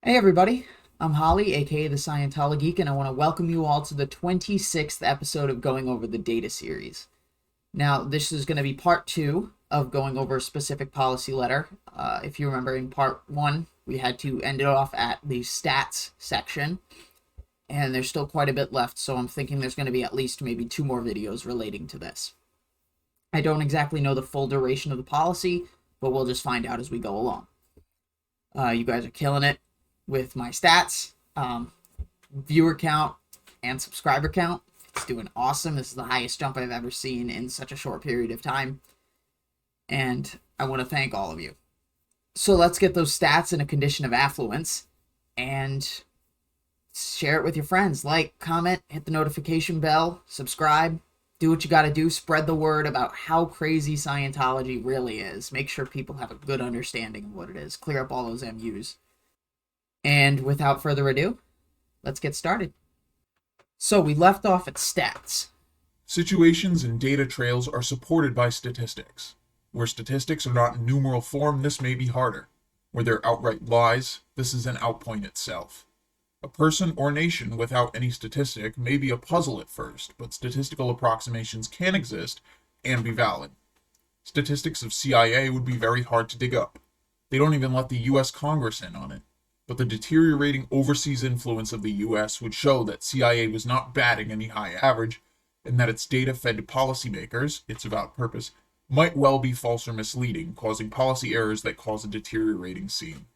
Hey everybody, I'm Holly, aka the ScientoloGeek, and I want to welcome you all to the 26th episode of Going Over the Data series. Now, this is going to be part two of going over a specific policy letter. If you remember, in part one, we had to end it off at the stats section, and there's still quite a bit left, so I'm thinking there's going to be at least maybe two more videos relating to this. I don't exactly know the full duration of the policy, but we'll just find out as we go along. You guys are killing it with my stats, viewer count, and subscriber count. It's doing awesome. This is the highest jump I've ever seen in such a short period of time. And I want to thank all of you. So let's get those stats in a condition of affluence and share it with your friends. Like, comment, hit the notification bell, subscribe. Do what you got to do. Spread the word about how crazy Scientology really is. Make sure people have a good understanding of what it is. Clear up all those MUs. And without further ado, let's get started. So we left off at stats. Situations and data trails are supported by statistics. Where statistics are not in numeral form, this may be harder. Where they're outright lies, this is an outpoint itself. A person or nation without any statistic may be a puzzle at first, but statistical approximations can exist and be valid. Statistics of CIA would be very hard to dig up. They don't even let the US Congress in on it. But the deteriorating overseas influence of the US would show that CIA was not batting any high average, and that its data fed to policymakers, its avowed purpose, might well be false or misleading, causing policy errors that cause a deteriorating scene.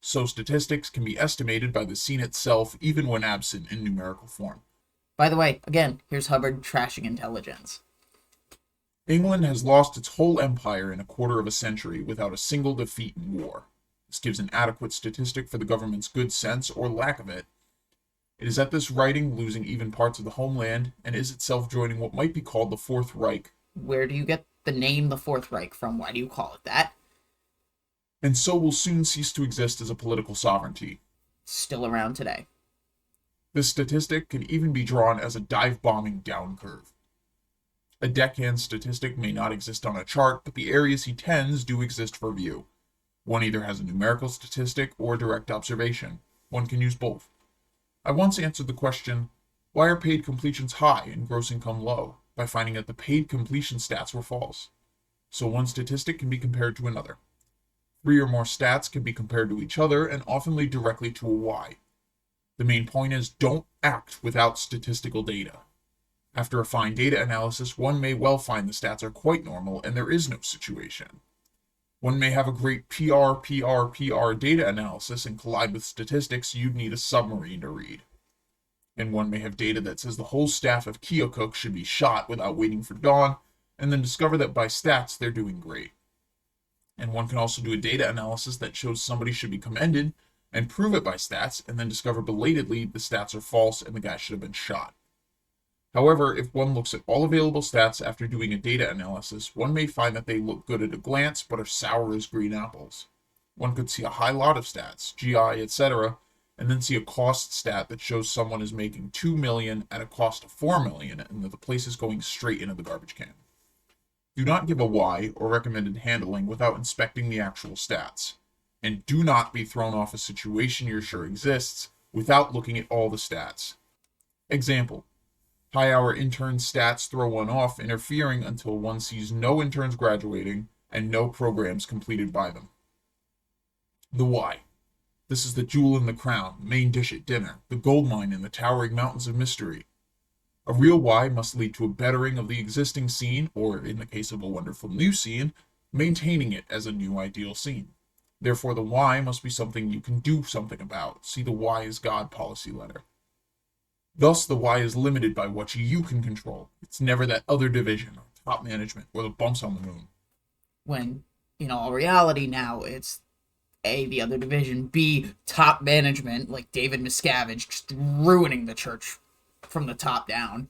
So statistics can be estimated by the scene itself even when absent in numerical form. By the way, again, here's Hubbard trashing intelligence. England has lost its whole empire in a quarter of a century without a single defeat in war. This gives an adequate statistic for the government's good sense or lack of it. It is at this writing losing even parts of the homeland and is itself joining what might be called the Fourth Reich. Where do you get the name the Fourth Reich from? Why do you call it that? And so will soon cease to exist as a political sovereignty. Still around today. This statistic can even be drawn as a dive-bombing down curve. A deckhand statistic may not exist on a chart, but the areas he tends do exist for view. One either has a numerical statistic or direct observation. One can use both. I once answered the question, why are paid completions high and gross income low, by finding that the paid completion stats were false. So one statistic can be compared to another. 3 or more stats can be compared to each other and often lead directly to a why. The main point is don't act without statistical data. After a fine data analysis, one may well find the stats are quite normal and there is no situation. One may have a great PR data analysis and collide with statistics you'd need a submarine to read. And one may have data that says the whole staff of Keokuk should be shot without waiting for dawn, and then discover that by stats they're doing great. And one can also do a data analysis that shows somebody should be commended, and prove it by stats, and then discover belatedly the stats are false and the guy should have been shot. However, if one looks at all available stats after doing a data analysis, one may find that they look good at a glance but are sour as green apples. One could see a high lot of stats, GI, etc., and then see a cost stat that shows someone is making $2 million at a cost of $4 million and that the place is going straight into the garbage can. Do not give a why or recommended handling without inspecting the actual stats. And do not be thrown off a situation you're sure exists without looking at all the stats. Example. High-hour intern stats throw one off, interfering until one sees no interns graduating and no programs completed by them. The why. This is the jewel in the crown, main dish at dinner, the gold mine in the towering mountains of mystery. A real why must lead to a bettering of the existing scene, or, in the case of a wonderful new scene, maintaining it as a new ideal scene. Therefore, the why must be something you can do something about. See the Why is God policy letter. Thus, the why is limited by what you can control. It's never that other division, or top management, or the bumps on the moon. When, in all reality now, it's A, the other division, B, top management, like David Miscavige, just ruining the church from the top down.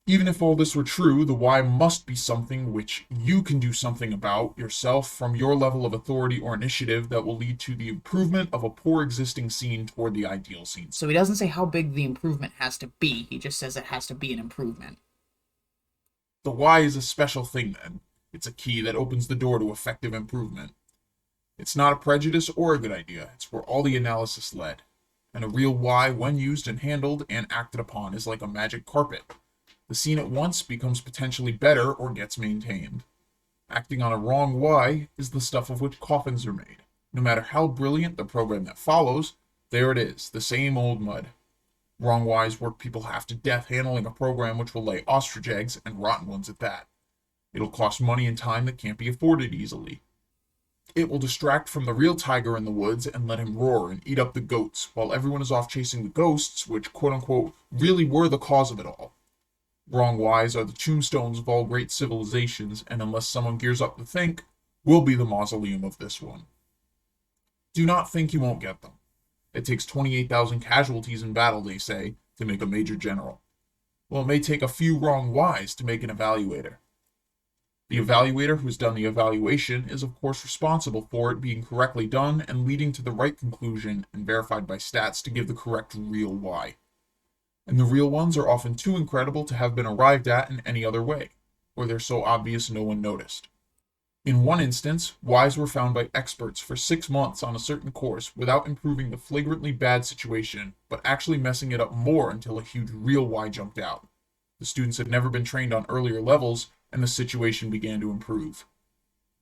Even if all this were true, the why must be something which you can do something about yourself from your level of authority or initiative that will lead to the improvement of a poor existing scene toward the ideal scene. So he doesn't say how big the improvement has to be, he just says it has to be an improvement. The why is a special thing then. It's a key that opens the door to effective improvement. It's not a prejudice or a good idea. It's where all the analysis led. And a real why, when used and handled and acted upon, is like a magic carpet. The scene at once becomes potentially better or gets maintained. Acting on a wrong why is the stuff of which coffins are made. No matter how brilliant the program that follows, there it is, the same old mud. Wrong whys work people half to death handling a program which will lay ostrich eggs, and rotten ones at that. It'll cost money and time that can't be afforded easily. It will distract from the real tiger in the woods and let him roar and eat up the goats, while everyone is off chasing the ghosts, which quote-unquote really were the cause of it all. Wrong whys are the tombstones of all great civilizations, and unless someone gears up to think, will be the mausoleum of this one. Do not think you won't get them. It takes 28,000 casualties in battle, they say, to make a major general. Well, it may take a few wrong whys to make an evaluator. The evaluator who's done the evaluation is of course responsible for it being correctly done and leading to the right conclusion and verified by stats to give the correct real why. And the real ones are often too incredible to have been arrived at in any other way, or they're so obvious no one noticed. In one instance, whys were found by experts for 6 months on a certain course without improving the flagrantly bad situation, but actually messing it up more until a huge real why jumped out. The students had never been trained on earlier levels, and the situation began to improve.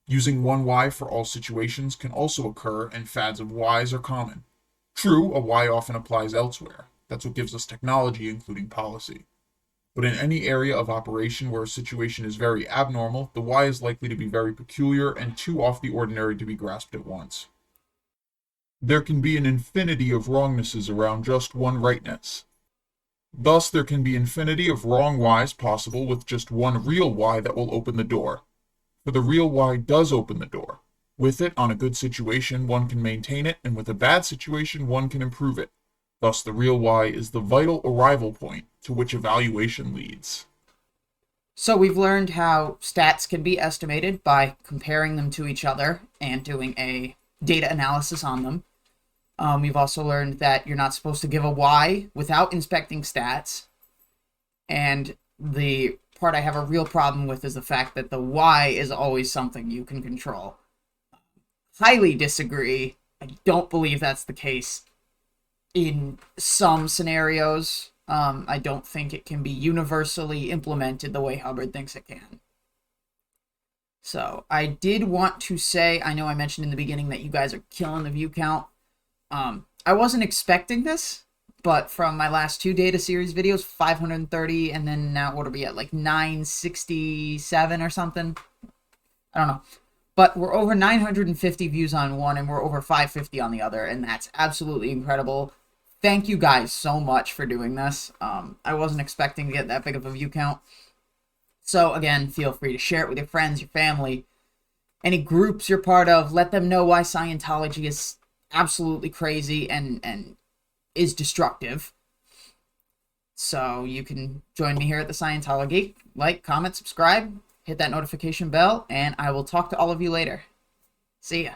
Using one why for all situations can also occur, and fads of whys are common. True, a why often applies elsewhere. That's what gives us technology, including policy. But in any area of operation where a situation is very abnormal, the why is likely to be very peculiar and too off the ordinary to be grasped at once. There can be an infinity of wrongnesses around just one rightness. Thus, there can be infinity of wrong whys possible with just one real why that will open the door. For the real why does open the door. With it, on a good situation, one can maintain it, and with a bad situation, one can improve it. Thus, the real why is the vital arrival point to which evaluation leads. So we've learned how stats can be estimated by comparing them to each other and doing a data analysis on them. We've also learned that you're not supposed to give a why without inspecting stats. And the part I have a real problem with is the fact that the why is always something you can control. Highly disagree. I don't believe that's the case in some scenarios. I don't think it can be universally implemented the way Hubbard thinks it can. So I did want to say, I know I mentioned in the beginning that you guys are killing the view count. I wasn't expecting this, but from my last 2 data series videos, 530, and then now what are we at, like 967 or something? I don't know. But we're over 950 views on one, and we're over 550 on the other, and that's absolutely incredible. Thank you guys so much for doing this. I wasn't expecting to get that big of a view count. So again, feel free to share it with your friends, your family, any groups you're part of. Let them know why Scientology is absolutely crazy and is destructive. So you can join me here at the ScientoloGeek. Like, comment, subscribe, hit that notification bell, and I will talk to all of you later. See ya.